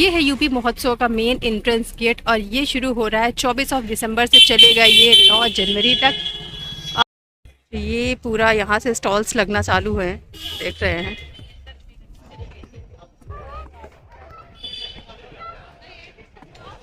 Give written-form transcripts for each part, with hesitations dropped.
ये है यूपी महोत्सव का मेन एंट्रेंस गेट और ये शुरू हो रहा है 24 दिसंबर से चलेगा ये 9 जनवरी तक। ये पूरा यहाँ से स्टॉल्स लगना चालू है, देख रहे हैं।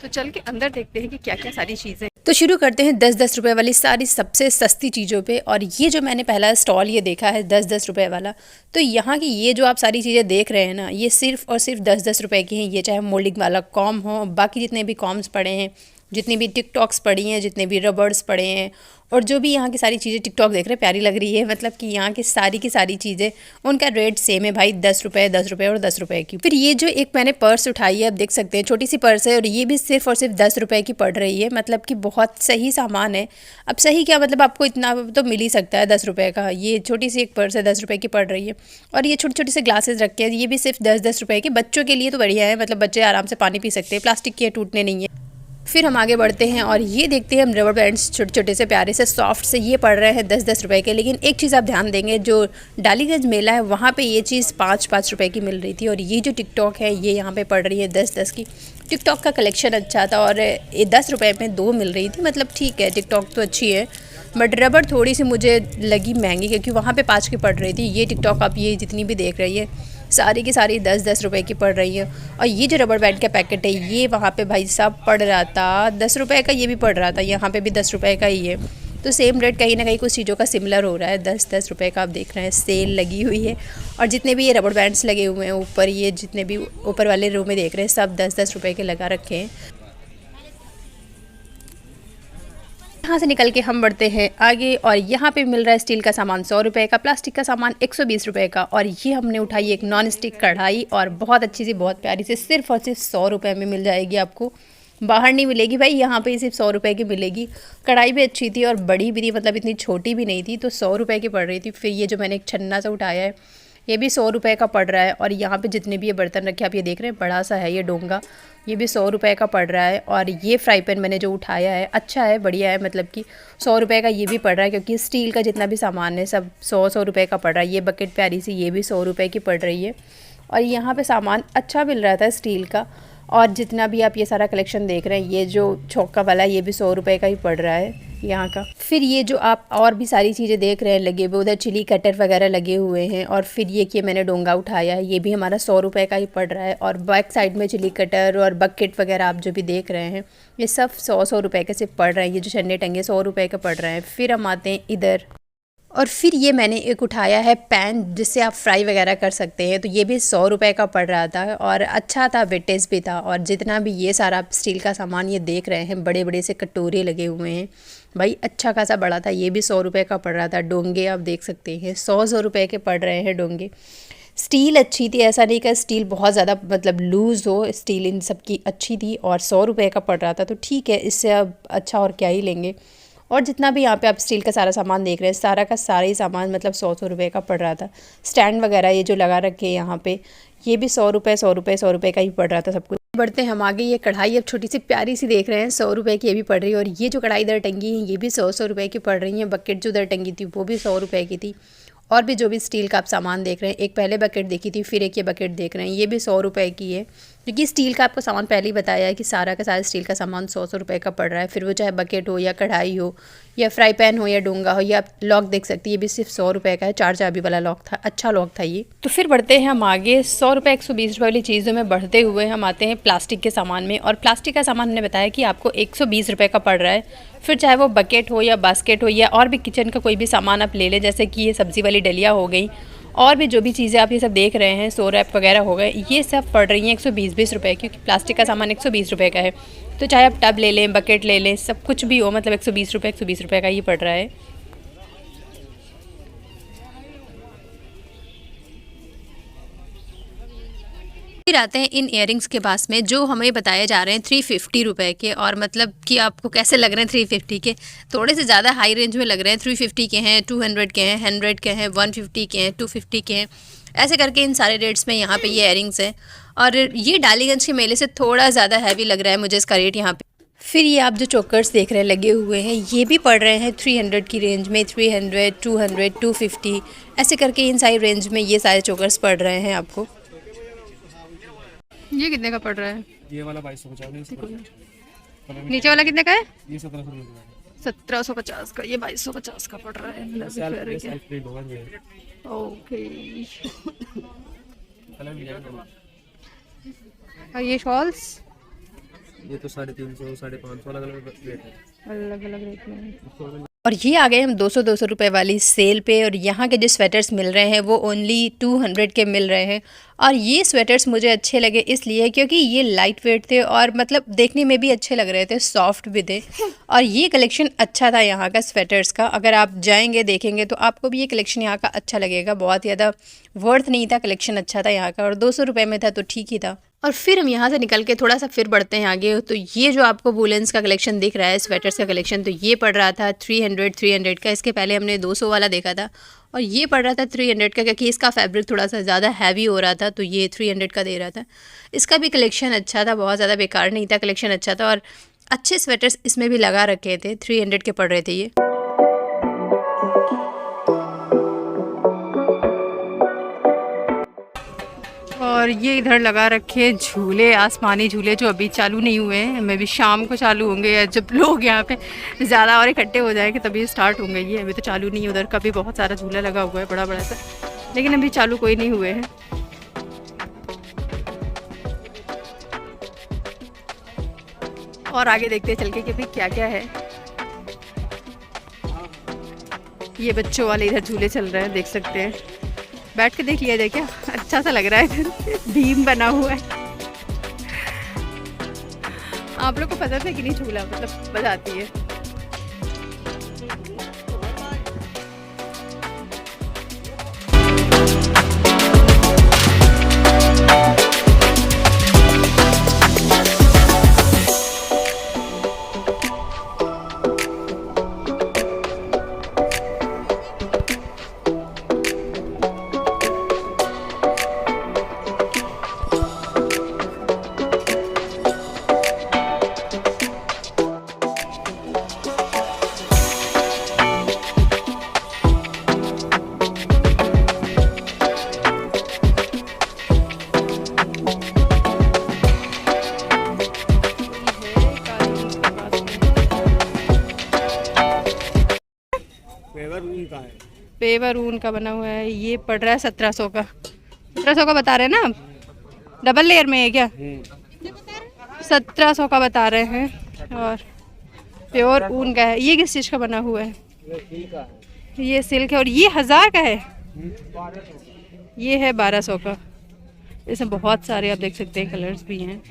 तो चल के अंदर देखते हैं कि क्या क्या सारी चीज़ें। तो शुरू करते हैं 10-10 रुपए वाली सारी सबसे सस्ती चीज़ों पे। और ये जो मैंने पहला स्टॉल ये देखा है 10-10 रुपए वाला, तो यहाँ की ये जो आप सारी चीज़ें देख रहे हैं ना, ये सिर्फ और सिर्फ 10-10 रुपए की हैं। ये चाहे मोल्डिंग वाला कॉम हो, बाकी जितने भी कॉम्स पड़े हैं, जितनी भी टिकटॉक्स पड़ी हैं, जितने भी रबर्स पड़े हैं, और जो भी यहाँ की सारी चीज़ें टिकटॉक देख रहे हैं प्यारी लग रही है। मतलब कि यहाँ की सारी चीज़ें उनका रेट सेम है भाई, 10 रुपये और 10 रुपये की। फिर ये जो एक मैंने पर्स उठाई है, आप देख सकते हैं छोटी सी पर्स है, और ये भी सिर्फ और सिर्फ 10 रुपये की पड़ रही है। मतलब कि बहुत सही सामान है। अब सही क्या, मतलब आपको इतना तो मिल ही सकता है 10 रुपये का। ये छोटी सी एक पर्स है, 10 रुपये की पड़ रही है। और ये छोटे छोटे से ग्लासेस रखे हैं, ये भी सिर्फ 10-10 रुपये के। बच्चों के लिए तो बढ़िया है, मतलब बच्चे आराम से पानी पी सकते हैं, प्लास्टिक के टूटने नहीं है। फिर हम आगे बढ़ते हैं और ये देखते हैं हम रबर बैंड्स छोटे छोटे से प्यारे से सॉफ्ट से, ये पड़ रहे हैं 10-10 रुपये के। लेकिन एक चीज़ आप ध्यान देंगे, जो डालीगंज मेला है वहाँ पे ये चीज़ 5-5 रुपये की मिल रही थी। और ये जो टिकटॉक है ये यहाँ पे पड़ रही है 10-10 की। टिकटॉक का कलेक्शन अच्छा था और ये 10 रुपये में 2 मिल रही थी। मतलब ठीक है, टिकटॉक तो अच्छी है, बट रबड़ थोड़ी सी मुझे लगी महंगी, क्योंकि वहाँ पे 5 की पड़ रही थी। ये टिकटॉक आप ये जितनी भी देख रही है सारी की सारी 10-10 रुपये की पड़ रही है। और ये जो रबर बैंड का पैकेट है ये वहाँ पे भाई साहब पड़ रहा था 10 रुपये का, ये भी पड़ रहा था, यहाँ पे भी 10 रुपये का ही है। तो सेम रेट कहीं ना कहीं कुछ चीज़ों का सिमिलर हो रहा है। 10-10 रुपये का आप देख रहे हैं, सेल लगी हुई है। और जितने भी ये रबर बैंड्स लगे हुए हैं ऊपर, ये जितने भी ऊपर वाले रो में देख रहे हैं, सब 10-10 रुपये के लगा रखे हैं। यहाँ से निकल के हम बढ़ते हैं आगे और यहाँ पे मिल रहा है स्टील का सामान 100 रुपये का, प्लास्टिक का सामान 120 रुपये का। और ये हमने उठाई एक नॉन स्टिक कढ़ाई, और बहुत अच्छी सी, बहुत प्यारी सी, सिर्फ और सिर्फ 100 रुपये में मिल जाएगी आपको। बाहर नहीं मिलेगी भाई, यहाँ पे सिर्फ 100 रुपये की मिलेगी। कढ़ाई भी अच्छी थी और बड़ी भी थी, मतलब इतनी छोटी भी नहीं थी, तो 100 रुपये की पड़ रही थी। फिर ये जो मैंने एक छन्ना सा उठाया है ये भी 100 रुपये का पड़ रहा है। और यहाँ पे जितने भी ये बर्तन रखे आप ये देख रहे हैं, बड़ा सा है ये डोंगा, ये भी 100 रुपये का पड़ रहा है। और ये फ्राई पैन मैंने जो उठाया है अच्छा है, बढ़िया है, मतलब कि 100 रुपये का ये भी पड़ रहा है, क्योंकि स्टील का जितना भी सामान है सब 100-100 रुपये का पड़ रहा है। ये बकेट प्यारी सी, ये भी 100 रुपये की पड़ रही है। और यहाँ पे सामान अच्छा मिल रहा था स्टील का। और जितना भी आप ये सारा कलेक्शन देख रहे हैं, ये जो छौका वाला ये भी 100 रुपये का ही पड़ रहा है यहाँ का। फिर ये जो आप और भी सारी चीज़ें देख रहे हैं लगे हुए, उधर चिली कटर वगैरह लगे हुए हैं। और फिर ये कि मैंने डोंगा उठाया है, ये भी हमारा 100 रुपये का ही पड़ रहा है। और बैक साइड में चिली कटर और बकेट वगैरह आप जो भी देख रहे हैं ये सब 100-100 रुपये के सिर्फ पड़ रहे हैं। ये जो छन्ने टंगे 100 रुपये के पड़ रहे हैं। फिर हम आते हैं इधर, और फिर ये मैंने एक उठाया है पैन, जिससे आप फ्राई वगैरह कर सकते हैं, तो ये भी 100 रुपये का पड़ रहा था और अच्छा था, वेटेज भी था। और जितना भी ये सारा स्टील का सामान ये देख रहे हैं, बड़े बड़े से कटोरे लगे हुए हैं भाई, अच्छा खासा बड़ा था, ये भी 100 रुपये का पड़ रहा था। डोंगे आप देख सकते हैं 100-100 रुपये के पड़ रहे हैं डोंगे। स्टील अच्छी थी, ऐसा नहीं कि स्टील बहुत ज़्यादा मतलब लूज़ हो, स्टील इन सब की अच्छी थी और 100 रुपये का पड़ रहा था, तो ठीक है, इससे अब अच्छा और क्या ही लेंगे। और जितना भी यहाँ पे आप स्टील का सारा सामान देख रहे हैं, सारा का सारा ही सामान मतलब 100-100 रुपये का पड़ रहा था। स्टैंड वगैरह ये जो लगा रखे हैं यहाँ पे, ये भी 100 रुपये 100 रुपये का ही पड़ रहा था सब कुछ। बढ़ते हैं हम आगे, ये कढ़ाई अब छोटी सी प्यारी सी देख रहे हैं, 100 रुपये की ये भी पड़ रही है। और ये जो कढ़ाई इधर टंगी है ये भी 100-100 रुपये की पड़ रही है। बकेट जो उधर टंगी थी वो भी 100 रुपये की थी। और भी जो भी स्टील का आप सामान देख रहे हैं, एक पहले बकेट देखी थी, फिर एक ये बकेट देख रहे हैं, ये भी 100 रुपये की है। क्योंकि स्टील का आपको सामान पहले ही बताया है कि सारा का सारा स्टील का सामान 100-100 रुपये का पड़ रहा है। फिर वो चाहे बकेट हो या कढ़ाई हो या फ्राई पैन हो या डोंगा हो, या आप लॉक देख सकती है, ये भी सिर्फ 100 रुपये का है। 4 चाबी वाला लॉक था, अच्छा लॉक था ये। तो फिर बढ़ते हैं हम आगे, 100 रुपये 120 रुपये वाली चीज़ों में बढ़ते हुए हम आते हैं प्लास्टिक के सामान में। और प्लास्टिक का सामान हमने बताया कि आपको 120 रुपये का पड़ रहा है। फिर चाहे वो बकेट हो या बास्केट हो या और भी किचन का कोई भी सामान आप ले लें, जैसे कि ये सब्ज़ी वाली डलिया हो गई, और भी जो भी चीज़ें आप ये सब देख रहे हैं, सो रैप वगैरह हो गए, ये सब पड़ रही हैं 120-20 रुपये, क्योंकि प्लास्टिक का सामान 120 रुपये का है। तो चाहे आप टब ले लें, बकेट ले लें, सब कुछ भी हो, मतलब 120 रुपये का ये पड़ रहा है। फिर आते हैं इन इयरिंग्स के पास में, जो हमें बताए जा रहे हैं 350 रुपये के। और मतलब कि आपको कैसे लग रहे हैं 350 के, थोड़े से ज़्यादा हाई रेंज में लग रहे हैं। 350 के हैं, 200 के हैं, 100 के हैं, 150 के हैं, 250 के हैं, ऐसे करके इन सारे रेट्स में यहाँ पे ये इयरिंग्स हैं। और ये डालीगंज के मेले से थोड़ा ज़्यादा हैवी लग रहा है मुझे इसका रेट यहाँ पे। फिर ये आप जो चोकर्स देख रहे हैं लगे हुए हैं, ये भी पड़ रहे हैं 300 की रेंज में, 300, 200, 250, ऐसे करके इन सारी रेंज में ये सारे चोकर्स पड़ रहे हैं आपको। ये कितने का पड़ रहा है? ये वाला 2250 नीचे वाला कितने का है? ये 1700 रुपये का है। 1750 का, ये 2250 का पड़ रहा है। सेल्फ प्रिंट होगा ये। ओके। कलर भी जाएगा। और ये शॉल्स ये तो 350 550 अलग अलग रेट है। अलग अलग रेट में। और ये आ गए हम 200 रुपए वाली सेल पे। और यहाँ के जो स्वेटर्स मिल रहे हैं वो ओनली 200 के मिल रहे हैं। और ये स्वेटर्स मुझे अच्छे लगे इसलिए क्योंकि ये लाइट वेट थे और मतलब देखने में भी अच्छे लग रहे थे, सॉफ्ट भी थे। और ये कलेक्शन अच्छा था यहाँ का स्वेटर्स का। अगर आप जाएंगे देखेंगे तो आपको भी ये कलेक्शन यहाँ का अच्छा लगेगा। बहुत ज़्यादा वर्थ नहीं था, कलेक्शन अच्छा था यहाँ का और 200 रुपये में था तो ठीक ही था। और फिर हम यहाँ से निकल के थोड़ा सा फिर बढ़ते हैं आगे। तो ये जो आपको वूलेंस का कलेक्शन दिख रहा है, स्वेटर्स का कलेक्शन, तो ये पड़ रहा था 300 का। इसके पहले हमने 200 वाला देखा था और ये पड़ रहा था 300 का, क्योंकि इसका फैब्रिक थोड़ा सा ज़्यादा हैवी हो रहा था तो ये 300 का दे रहा था। इसका भी कलेक्शन अच्छा था, बहुत ज़्यादा बेकार नहीं था, कलेक्शन अच्छा था और अच्छे स्वेटर्स इसमें भी लगा रखे थे। 300 के पड़ रहे थे ये। और ये इधर लगा रखे झूले, आसमानी झूले जो अभी चालू नहीं हुए हैं, मे भी शाम को चालू होंगे या जब लोग यहाँ पे ज़्यादा और इकट्ठे हो जाएंगे तभी स्टार्ट होंगे। ये अभी तो चालू नहीं है। उधर का भी बहुत सारा झूला लगा हुआ है बड़ा बड़ा सा, लेकिन अभी चालू कोई नहीं हुए हैं। और आगे देखते हैं चल के कि भाई क्या क्या है। ये बच्चों वाले इधर झूले चल रहे हैं, देख सकते हैं। बैठ के देख लिया जाए क्या? अच्छा सा लग रहा है इधर भीम बना हुआ है। आप लोग को पता था कि नहीं झूला मतलब मजा आती है। पेवर ऊन का बना हुआ है। ये पड़ रहा है 1700 का। 1700 का बता रहे हैं ना आप? डबल लेयर में है क्या? 1700 का बता रहे हैं। और प्योर ऊन का है। ये किस चीज़ का बना हुआ है? ये सिल्क है। और ये 1000 का है। ये है 1200 का। इसमें बहुत सारे आप देख सकते हैं कलर्स भी हैं।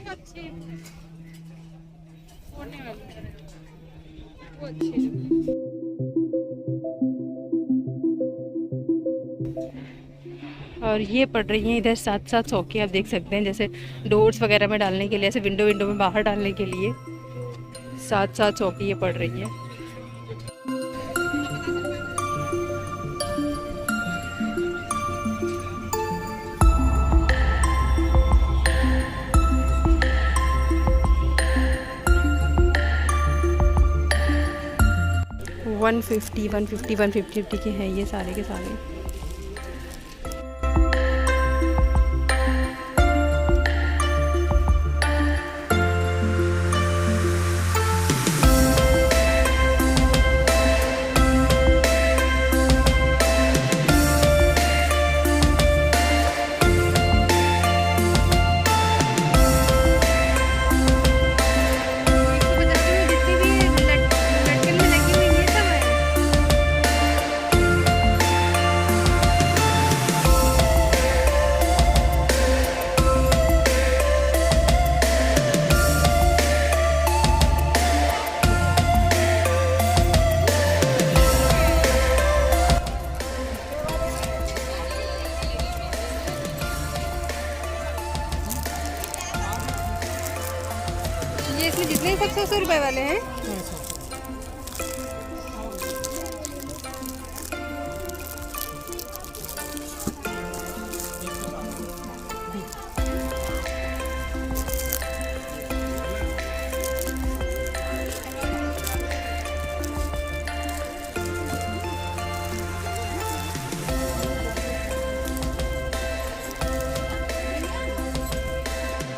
और ये पड़ रही हैं इधर 700 की, आप देख सकते हैं, जैसे डोर्स वगैरह में डालने के लिए, ऐसे विंडो में बाहर डालने के लिए 700 की ये पड़ रही है। वन फिफ्टी के हैं ये सारे के सारे। ये इसमें जितने सब 100 रुपए वाले हैं।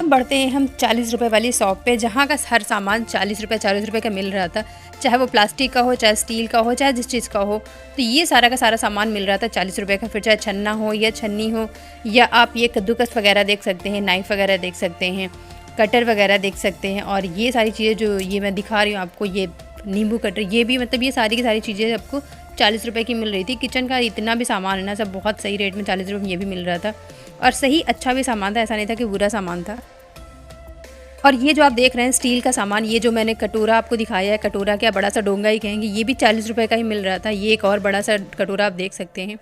अब बढ़ते हैं हम 40 रुपये वाली शॉप पे, जहाँ का हर सामान 40 रुपये का मिल रहा था। चाहे वो प्लास्टिक का हो, चाहे स्टील का हो, चाहे जिस चीज़ का हो, तो ये सारा का सारा सामान मिल रहा था 40 रुपये का। फिर चाहे छन्ना हो या छन्नी हो, या आप ये कद्दूकस वगैरह देख सकते हैं, नाइफ़ वगैरह देख सकते हैं, कटर वगैरह देख सकते हैं। और ये सारी चीज़ें जो ये मैं दिखा रही हूँ आपको, ये नींबू कटर, ये भी मतलब ये सारी की सारी चीज़ें आपको 40 रुपये की मिल रही थी। किचन का इतना भी सामान है ना, सब बहुत सही रेट में 40 रुपये में ये भी मिल रहा था, और सही अच्छा भी सामान था, ऐसा नहीं था कि बुरा सामान था। और ये जो आप देख रहे हैं स्टील का सामान, ये जो मैंने कटोरा आपको दिखाया है, कटोरा क्या बड़ा सा डोंगा ही कहेंगे, ये भी 40 रुपये का ही मिल रहा था। ये एक और बड़ा सा कटोरा आप देख सकते हैं,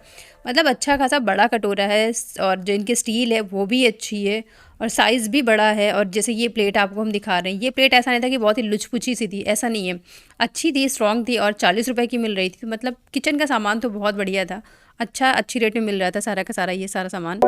मतलब अच्छा खासा बड़ा कटोरा है, और जो इनकी स्टील है वो भी अच्छी है और साइज़ भी बड़ा है। और जैसे ये प्लेट आपको हम दिखा रहे हैं, ये प्लेट ऐसा नहीं था कि बहुत ही लुचपुची सी थी, ऐसा नहीं है, अच्छी थी, स्ट्रॉन्ग थी, और 40 रुपये की मिल रही थी। तो मतलब किचन का सामान तो बहुत बढ़िया था, अच्छी रेट में मिल रहा था सारा का सारा ये सारा सामान।